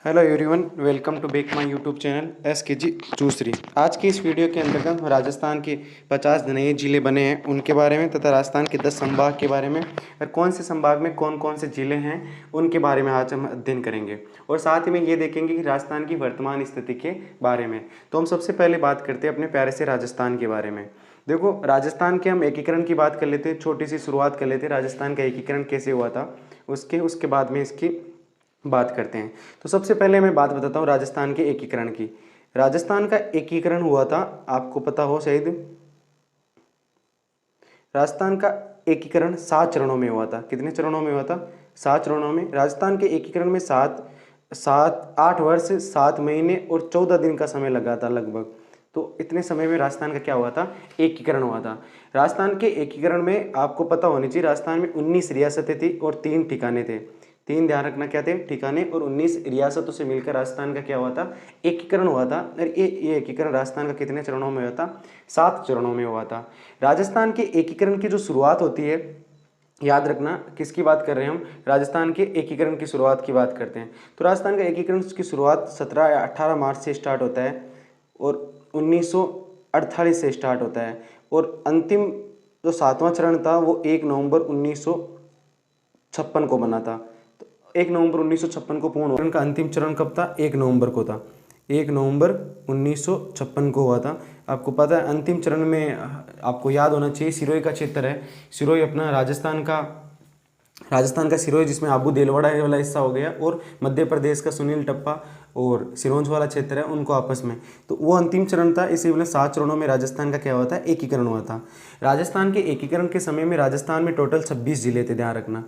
Hello everyone, welcome to back my YouTube channel SKG चूसरी। आज की इस वीडियो के अंतर्गत हम राजस्थान के 50 नए ज़िले बने हैं उनके बारे में तथा राजस्थान के 10 संभाग के बारे में और कौन से संभाग में कौन कौन से ज़िले हैं उनके बारे में आज हम अध्ययन करेंगे। और साथ ही में ये देखेंगे कि राजस्थान की वर्तमान स्थिति के बारे में। तो हम सबसे पहले बात करते हैं अपने प्यारे से राजस्थान के बारे में। देखो, राजस्थान के हम एकीकरण की बात कर लेते हैं, छोटी सी शुरुआत कर लेते हैं। राजस्थान का एकीकरण कैसे हुआ था उसके बाद में इसकी बात करते हैं। तो सबसे पहले मैं बात बताता हूँ राजस्थान के एकीकरण की। राजस्थान का एकीकरण हुआ था, आपको पता हो शायद, राजस्थान का एकीकरण 7 चरणों में हुआ था। कितने चरणों में हुआ था? 7 चरणों में। राजस्थान के एकीकरण में 8 वर्ष 7 महीने और 14 दिन का समय लगा था लगभग। तो इतने समय में राजस्थान का क्या हुआ था? एकीकरण हुआ था। राजस्थान के एकीकरण में आपको पता होनी चाहिए, राजस्थान में 19 रियासतें थी और 3 ठिकाने थे। 3 ध्यान रखना क्या थे? ठिकाने। और 19 रियासतों से मिलकर राजस्थान का क्या हुआ था? एकीकरण हुआ था। और ये एकीकरण राजस्थान का कितने चरणों में हुआ था? 7 चरणों में हुआ था। राजस्थान के एकीकरण की जो शुरुआत होती है, याद रखना किसकी बात कर रहे हैं हम? राजस्थान के एकीकरण की शुरुआत की बात करते हैं। तो राजस्थान का एकीकरण की शुरुआत 17 या 18 मार्च से स्टार्ट होता है और 1948 से स्टार्ट होता है। और अंतिम जो 7वां चरण था वो 1 नवंबर 1956 को बना था। 1 नवंबर 1956 को पूर्ण हुआ। का अंतिम चरण कब था? 1 नवंबर को था। 1 नवंबर 1956 को हुआ था। आपको पता है अंतिम चरण में आपको याद होना चाहिए सिरोही का क्षेत्र है। सिरोही अपना राजस्थान का सिरोही, जिसमें आबू देलवाड़ा वाला हिस्सा हो गया, और मध्य प्रदेश का सुनील टप्पा और सिरोंज वाला क्षेत्र है, उनको आपस में। तो वो अंतिम चरण था। इसी वजह 7 चरणों में राजस्थान का क्या हुआ था? एकीकरण हुआ था। राजस्थान के एकीकरण के समय में राजस्थान में टोटल 26 जिले थे, ध्यान रखना।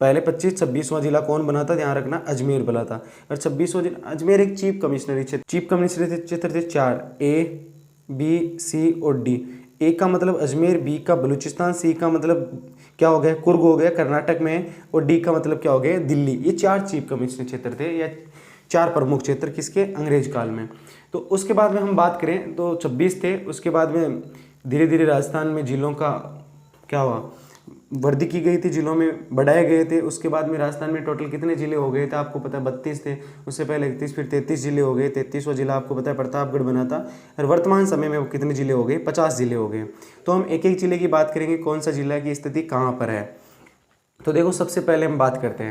पहले 26वां जिला कौन बना था? ध्यान रखना, अजमेर बना था। और 26वां जिला अजमेर एक चीफ कमिश्नरी क्षेत्र थे 4, A, B, C और D। ए का मतलब अजमेर, बी का बलूचिस्तान, सी का मतलब क्या हो गया? कुर्ग हो गया, कर्नाटक में, और डी का मतलब क्या हो गया? दिल्ली। ये 4 चीफ कमिश्नरी क्षेत्र थे, या 4 प्रमुख क्षेत्र किसके? अंग्रेज काल में। तो उसके बाद में हम बात करें तो 26 थे। उसके बाद में धीरे धीरे राजस्थान में जिलों का क्या हुआ? वृद्धि की गई थी, जिलों में बढ़ाए गए थे। उसके बाद में राजस्थान में टोटल कितने जिले हो गए थे? आपको पता है 32 थे। उससे पहले 31, फिर 33 जिले हो गए। 33वां जिला आपको पता है प्रतापगढ़ बना था। और वर्तमान समय में वो कितने जिले हो गए? 50 जिले हो गए। तो हम एक एक जिले की बात करेंगे, कौन सा जिला की स्थिति कहाँ पर है। तो देखो, सबसे पहले हम बात करते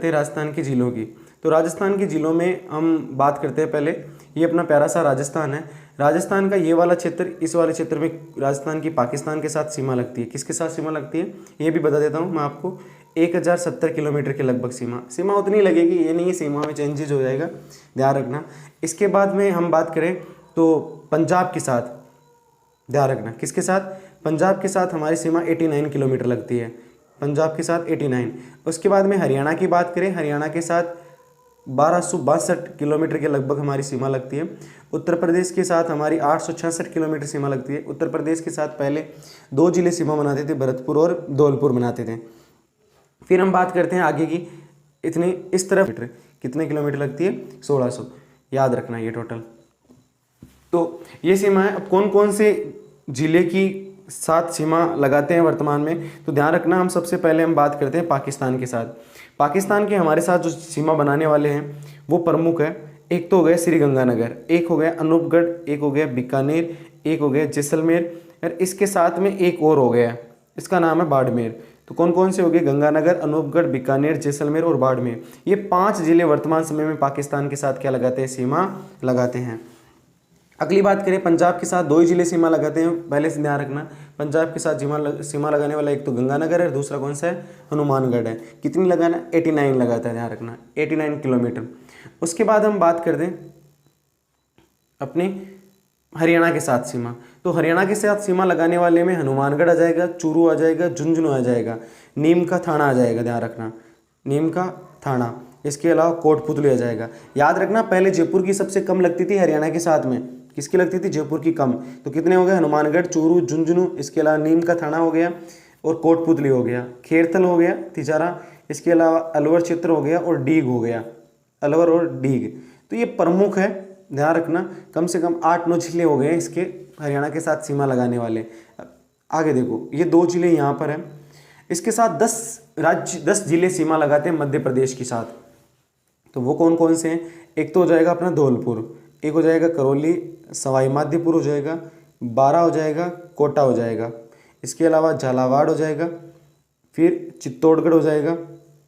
हैं राजस्थान के जिलों की। तो राजस्थान के जिलों में हम बात करते हैं पहले, ये अपना प्यारा सा राजस्थान है। राजस्थान का ये वाला क्षेत्र, इस वाले क्षेत्र में राजस्थान की पाकिस्तान के साथ सीमा लगती है। किसके साथ सीमा लगती है ये भी बता देता हूँ मैं आपको। 1070 किलोमीटर के लगभग सीमा उतनी लगेगी, ये नहीं है सीमा में चेंजेज हो जाएगा, ध्यान रखना। इसके बाद में हम बात करें तो पंजाब के साथ, ध्यान रखना किसके साथ? पंजाब के साथ हमारी सीमा 89 किलोमीटर लगती है। पंजाब के साथ 89। उसके बाद में हरियाणा की बात करें, हरियाणा के साथ 1262 किलोमीटर के लगभग हमारी सीमा लगती है। उत्तर प्रदेश के साथ हमारी 866 किलोमीटर सीमा लगती है। उत्तर प्रदेश के साथ पहले 2 जिले सीमा बनाते थे, भरतपुर और धौलपुर बनाते थे। फिर हम बात करते हैं आगे की, इस तरफ कितने किलोमीटर लगती है? 1600, याद रखना ये टोटल। तो ये सीमा है। अब कौन कौन से जिले की साथ सीमा लगाते हैं वर्तमान में, तो ध्यान रखना। हम सबसे पहले हम बात करते हैं पाकिस्तान के साथ। पाकिस्तान के हमारे साथ जो सीमा बनाने वाले हैं वो प्रमुख है। एक तो हो गया श्रीगंगानगर, एक हो गया अनूपगढ़, एक हो गया बीकानेर, एक हो गया जैसलमेर, और इसके साथ में एक और हो गया, इसका नाम है बाड़मेर। तो कौन कौन से हो गए? गंगानगर, अनूपगढ़, बीकानेर, जैसलमेर और बाड़मेर। ये 5 जिले वर्तमान समय में पाकिस्तान के साथ क्या लगाते हैं? सीमा लगाते हैं। अगली बात करें, पंजाब के साथ 2 ही जिले सीमा लगाते हैं, पहले से ध्यान रखना। पंजाब के साथ सीमा लगाने वाला एक तो गंगानगर है, दूसरा कौन सा है? हनुमानगढ़ है। कितनी लगाना? 89 लगाता है, ध्यान रखना, 89 किलोमीटर। उसके बाद हम बात कर दें अपने हरियाणा के साथ सीमा। तो हरियाणा के साथ सीमा लगाने वाले में हनुमानगढ़ आ जाएगा, चूरू आ जाएगा, झुंझुनू आ जाएगा, नीम का थाना आ जाएगा, ध्यान रखना, नीम का थाना। इसके अलावा कोटपुतली आ जाएगा। याद रखना, पहले जयपुर की सबसे कम लगती थी हरियाणा के साथ में। किसकी लगती थी? जयपुर की कम। तो कितने हो गए? हनुमानगढ़, चूरू, झुंझुनू, इसके अलावा नीम का थाना हो गया, और कोटपुतली हो गया, खेरथल हो गया, तिजारा, इसके अलावा अलवर क्षेत्र हो गया, और डीग हो गया, अलवर और डीग। तो ये प्रमुख है, ध्यान रखना। कम से कम 8-9 जिले हो गए इसके हरियाणा के साथ सीमा लगाने वाले। आगे देखो, ये 2 जिले यहाँ पर हैं। इसके साथ 10 जिले सीमा लगाते हैं मध्य प्रदेश के साथ। तो वो कौन कौन से हैं? एक तो हो जाएगा अपना धौलपुर, एक हो जाएगा करौली, सवाई माधोपुर हो जाएगा, बारा हो जाएगा, कोटा हो जाएगा, इसके अलावा झालावाड़ हो जाएगा, फिर चित्तौड़गढ़ हो जाएगा,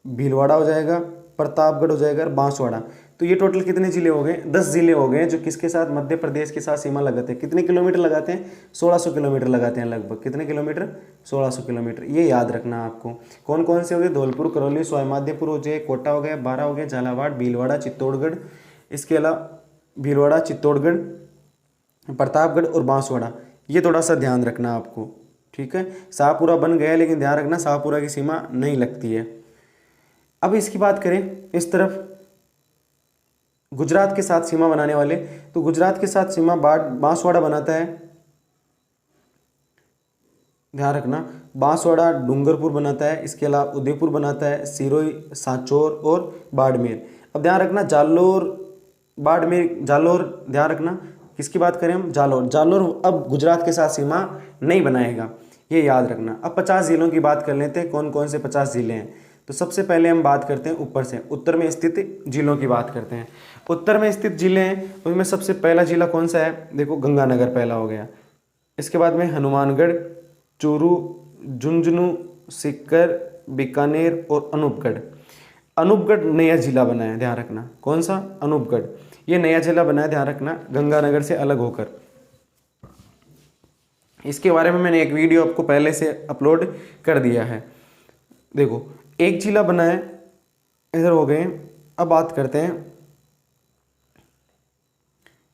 भीलवाड़ा हो जाएगा, प्रतापगढ़ हो जाएगा और बांसवाड़ा। तो ये टोटल कितने ज़िले हो गए? 10 ज़िले हो गए जो किसके साथ? मध्य प्रदेश के साथ सीमा लगाते हैं। कितने किलोमीटर लगाते हैं? 1600 किलोमीटर लगाते हैं लगभग। कितने किलोमीटर? 1600 किलोमीटर। ये याद रखना आपको। कौन कौन से हो गए? धौलपुर, करौली, सवाई माधोपुर हो जाए, कोटा हो गया, बारा हो गया, झालावाड़, भीलवाड़ा, चित्तौड़गढ़, इसके अलावा भीलवाड़ा, चित्तौड़गढ़, प्रतापगढ़ और बांसवाड़ा। ये थोड़ा सा ध्यान रखना आपको, ठीक है। शाहपुरा बन गया, लेकिन ध्यान रखना शाहपुरा की सीमा नहीं लगती है। अब इसकी बात करें इस तरफ गुजरात के साथ सीमा बनाने वाले, तो गुजरात के साथ सीमा बांसवाड़ा बनाता है, ध्यान रखना। बांसवाड़ा डूंगरपुर बनाता है, इसके अलावा उदयपुर बनाता है, सिरोही, सांचौर और बाड़मेर। अब ध्यान रखना जालोर, बाड़मेर, जालोर, ध्यान रखना किसकी बात करें हम? जालोर। जालोर अब गुजरात के साथ सीमा नहीं बनाएगा, ये याद रखना। अब 50 जिलों की बात कर लेते हैं, कौन कौन से 50 जिले हैं। तो सबसे पहले हम बात करते हैं ऊपर से, उत्तर में स्थित जिलों की बात करते हैं। उत्तर में स्थित जिले हैं, उसमें सबसे पहला जिला कौन सा है? देखो गंगानगर पहला हो गया, इसके बाद में हनुमानगढ़, चूरू, झुंझुनू, सीकर, बीकानेर और अनूपगढ़। अनूपगढ़ नया जिला बना है, ध्यान रखना। कौन सा? अनूपगढ़। ये नया जिला बना है, ध्यान रखना, गंगानगर से अलग होकर। इसके बारे में मैंने एक वीडियो आपको पहले से अपलोड कर दिया है। देखो एक जिला बना है, इधर हो गए। अब बात करते हैं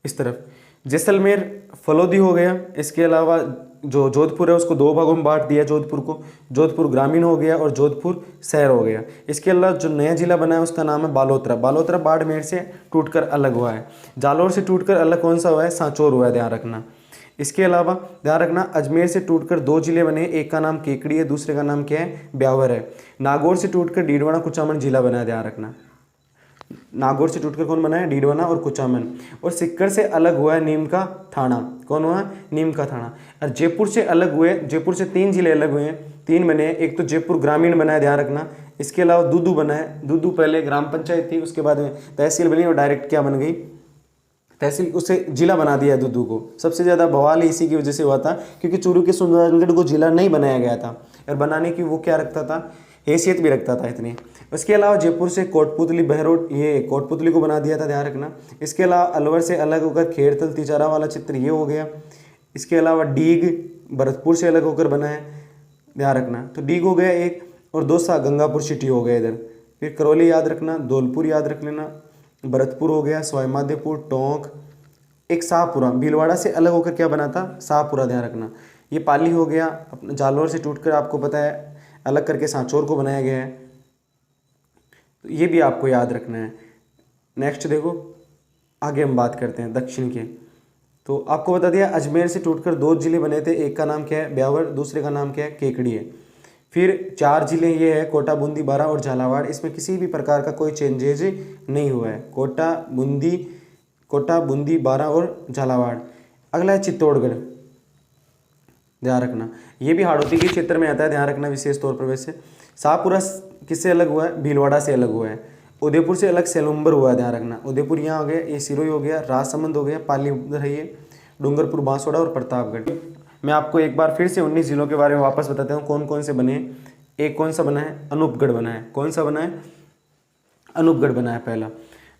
इस तरफ, जैसलमेर, फलोदी हो गया, इसके अलावा जो जोधपुर है उसको दो भागों में बांट दिया जोधपुर को, जोधपुर ग्रामीण हो गया और जोधपुर शहर हो गया। इसके अलावा जो नया जिला बना है उसका नाम है बालोतरा। बालोतरा बाड़मेर से टूटकर अलग हुआ है। जालोर से टूटकर अलग कौन सा हुआ है? सांचौर हुआ है, ध्यान रखना। इसके अलावा ध्यान रखना अजमेर से टूटकर 2 जिले बने, एक का नाम केकड़ी है, दूसरे का नाम क्या है? ब्यावर है। नागौर से टूटकर डीडवाना कुचामन जिला बना है, ध्यान रखना। नागौर से टूटकर कौन बना है? डीडवाना और कुचामन। और सिक्कर से अलग हुआ है नीम का थाना। कौन हुआ? नीम का थाना। और जयपुर से अलग हुए, जयपुर से 3 जिले अलग हुए हैं, 3 बने हैं। एक तो जयपुर ग्रामीण बना है, ध्यान रखना। इसके अलावा दूदू बना है। दूदू पहले ग्राम पंचायत थी, उसके बाद में तहसील बनी और डायरेक्ट क्या बन गई? तहसील, उसे जिला बना दिया दूदू को। सबसे ज़्यादा बवाल इसी की वजह से हुआ था, क्योंकि चूरू के सुंदरगढ़ को जिला नहीं बनाया गया था, और बनाने की वो क्या रखता था? हैसियत भी रखता था इतनी। उसके अलावा जयपुर से कोटपुतली, बहरोड, ये कोटपुतली को बना दिया था, ध्यान रखना। इसके अलावा अलवर से अलग होकर खेड़तल, तिचारा वाला चित्र ये हो गया। इसके अलावा डीग भरतपुर से अलग होकर बना है, ध्यान रखना। तो डीग हो गया एक, और दोसा गंगापुर सिटी हो गया इधर। फिर करौली याद रखना, धौलपुर याद रख लेना, भरतपुर हो गया, सवाई माधोपुर, टोंक, एक शाहपुरा। भीलवाड़ा से अलग होकर क्या बना था? शाहपुरा, ध्यान रखना। ये पाली हो गया। अपना जालोर से टूटकर आपको पता है अलग करके सांचौर को बनाया गया है, तो ये भी आपको याद रखना है। नेक्स्ट देखो, आगे हम बात करते हैं दक्षिण के। तो आपको बता दिया अजमेर से टूटकर 2 जिले बने थे, एक का नाम क्या है? ब्यावर, दूसरे का नाम क्या है? केकड़ी है। फिर 4 जिले ये है, कोटा, बूंदी, बारा और झालावाड़। इसमें किसी भी प्रकार का कोई चेंजेज नहीं हुआ है। कोटा, बूंदी, बारा और झालावाड़। अगला है चित्तौड़गढ़, ध्यान रखना। ये भी हाड़ौती के क्षेत्र में आता है, ध्यान रखना विशेष तौर पर। वैसे शाहपुरा किससे अलग हुआ है? भीलवाड़ा से अलग हुआ है। उदयपुर से अलग सेलुम्बर हुआ है, ध्यान रखना। उदयपुर यहाँ हो गया, ये सिरोही हो गया, राजसमंद हो गया, पाली उधर है, ये डूंगरपुर, बांसवाड़ा और प्रतापगढ़। मैं आपको एक बार फिर से 19 जिलों के बारे में वापस बताता हूँ कौन कौन से बने हैं। एक कौन सा बना है? अनूपगढ़ बना है। कौन सा बना है? अनूपगढ़ बना है पहला।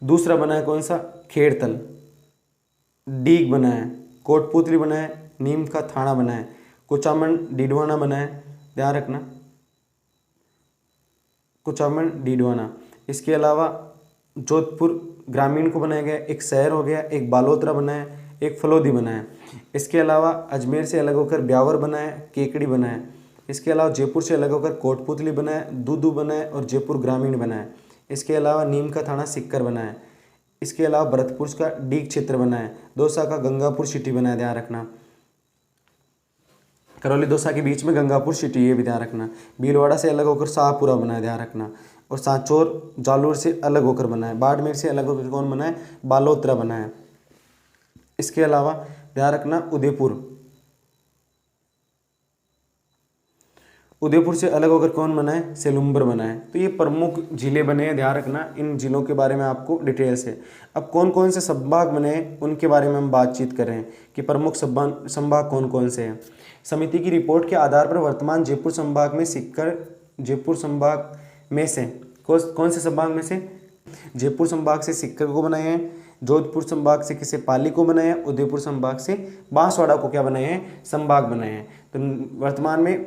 दूसरा बना है कौन सा? खेड़तल। डीग बना है, कोटपुतली बना है, नीम का थाना बना है, कुचामन, डीडवाना बना है, ध्यान रखना, कुचामन, डीडवाना। इसके अलावा जोधपुर ग्रामीण को बनाया गया, एक शहर हो गया, एक बालोतरा बना है, एक फलोदी बना है। इसके अलावा अजमेर से अलग होकर ब्यावर बना है, केकड़ी बना है। इसके अलावा जयपुर से अलग होकर कोटपुतली बना है, दूदू बना है और जयपुर ग्रामीण बना है। इसके अलावा नीम का थाना सिक्कर बना है। इसके अलावा भरतपुर का डीग क्षेत्र बना है। दौसा का गंगापुर सिटी बना है, ध्यान रखना। करौली दौसा के बीच में गंगापुर सिटी, ये भी ध्यान रखना। भीलवाड़ा से अलग होकर शाहपुरा बना है, ध्यान रखना। और सांचौर जालोर से अलग होकर बना है। बाड़मेर से अलग होकर कौन बना है? बालोतरा बना है। इसके अलावा ध्यान रखना उदयपुर, उदयपुर से अलग होकर कौन बना है? सेलुम्बर बना है। तो ये प्रमुख जिले बने हैं, ध्यान रखना, इन जिलों के बारे में आपको डिटेल से। अब कौन कौन से संभाग बने हैं उनके बारे में हम बातचीत कर रहे हैं कि प्रमुख संभाग कौन कौन से हैं। समिति की रिपोर्ट के आधार पर वर्तमान जयपुर संभाग में सिक्कर, जयपुर संभाग में से कौन से संभाग में से? जयपुर संभाग से सिक्कर को बनाए हैं, जोधपुर संभाग से किसे? पाली को बनाया, उदयपुर संभाग से बांसवाड़ा को क्या बनाए हैं? संभाग बनाए हैं। तो वर्तमान में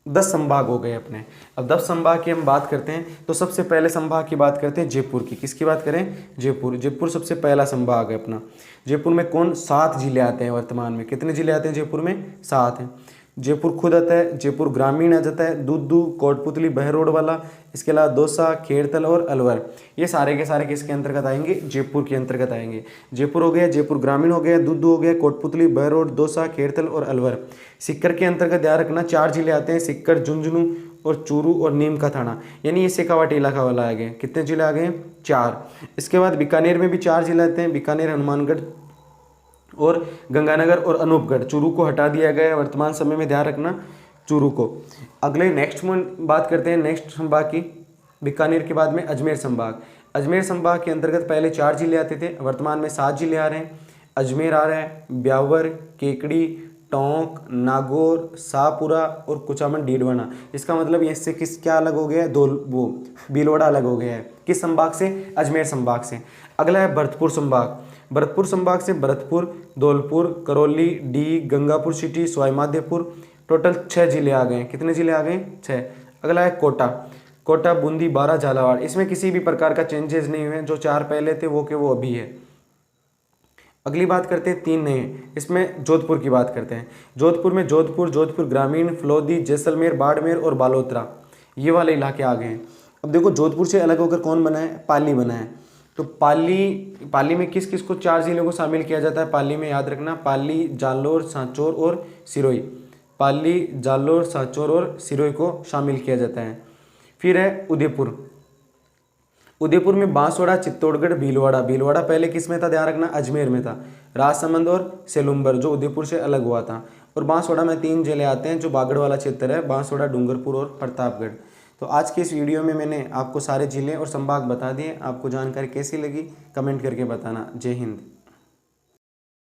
10 संभाग हो गए अपने। अब 10 संभाग की हम बात करते हैं तो सबसे पहले संभाग की बात करते हैं जयपुर की। किसकी बात करें? जयपुर। जयपुर सबसे पहला संभाग है अपना। जयपुर में कौन? 7 जिले आते हैं वर्तमान में। कितने जिले आते हैं जयपुर में? 7 हैं। जयपुर खुद आता है, जयपुर ग्रामीण आ जाता है, दुद्दू, कोटपुतली, बहरोड वाला, इसके अलावा दौसा, खेड़तल और अलवर। ये सारे के सारे किसके अंतर्गत आएंगे? जयपुर के अंतर्गत आएंगे। जयपुर हो गया, जयपुर ग्रामीण हो गया, दुद्दू हो गया, कोटपुतली, बहरोड, दौसा, खेड़तल और अलवर। सिक्कर के अंतर्गत ध्यान रखना 4 जिले आते हैं, सिक्कर, झुंझुनू और चूरू और नीम का थाना, यानी ये शेखावाट इलाका वाला आ गए। कितने जिले आ गए? 4। इसके बाद बीकानेर में भी 4 जिले आते हैं, बीकानेर, हनुमानगढ़ और गंगानगर और अनूपगढ़। चूरू को हटा दिया गया है वर्तमान समय में, ध्यान रखना चूरू को। अगले नेक्स्ट में बात करते हैं नेक्स्ट संभाग की। बीकानेर के बाद में अजमेर संभाग। अजमेर संभाग के अंतर्गत पहले 4 जिले आते थे, वर्तमान में 7 जिले आ रहे हैं। अजमेर आ रहा है, ब्यावर, केकड़ी, टोंक, नागौर, शाहपुरा और कुचामन, डीडवाना। इसका मतलब इससे क्या अलग हो गया है? वो भीलवाड़ा अलग हो गया है। किस संभाग से? अजमेर संभाग से। अगला है भरतपुर संभाग। भरतपुर संभाग से Bharatpur, Dholpur, Karauli, D, Gangapur city, Sawai Madhopur, total 6 जिले आ गए। कितने जिले आ गए? 6। अगला है कोटा। कोटा, बूंदी, बारा, झालावाड़। इसमें किसी भी प्रकार का चेंजेस नहीं हुए, जो 4 पहले थे वो के वो अभी है। अगली बात करते हैं 3 नए, इसमें जोधपुर की बात करते हैं। जोधपुर में जोधपुर, जोधपुर ग्रामीण, फलोदी, जैसलमेर, बाड़मेर और बालोतरा, ये वाले इलाके आ गए हैं। अब देखो जोधपुर से अलग होकर कौन बना है? पाली बना है। तो पाली में किस किस को 4 जिलों को शामिल किया जाता है? पाली में याद रखना, पाली, जालोर, सांचौर और सिरोही। पाली, जालोर, सांचौर और सिरोही को शामिल किया जाता है। फिर है उदयपुर। उदयपुर में बांसवाड़ा, चित्तौड़गढ़, भीलवाड़ा। भीलवाड़ा पहले किस में था? ध्यान रखना, अजमेर में था। राजसमंद और सेलुम्बर जो उदयपुर से अलग हुआ था। और बांसवाड़ा में 3 जिले आते हैं जो बागड़ वाला क्षेत्र है, बांसवाड़ा, डूंगरपुर और प्रतापगढ़। तो आज के इस वीडियो में मैंने आपको सारे जिले और संभाग बता दिए। आपको जानकारी कैसी लगी कमेंट करके बताना। जय हिंद।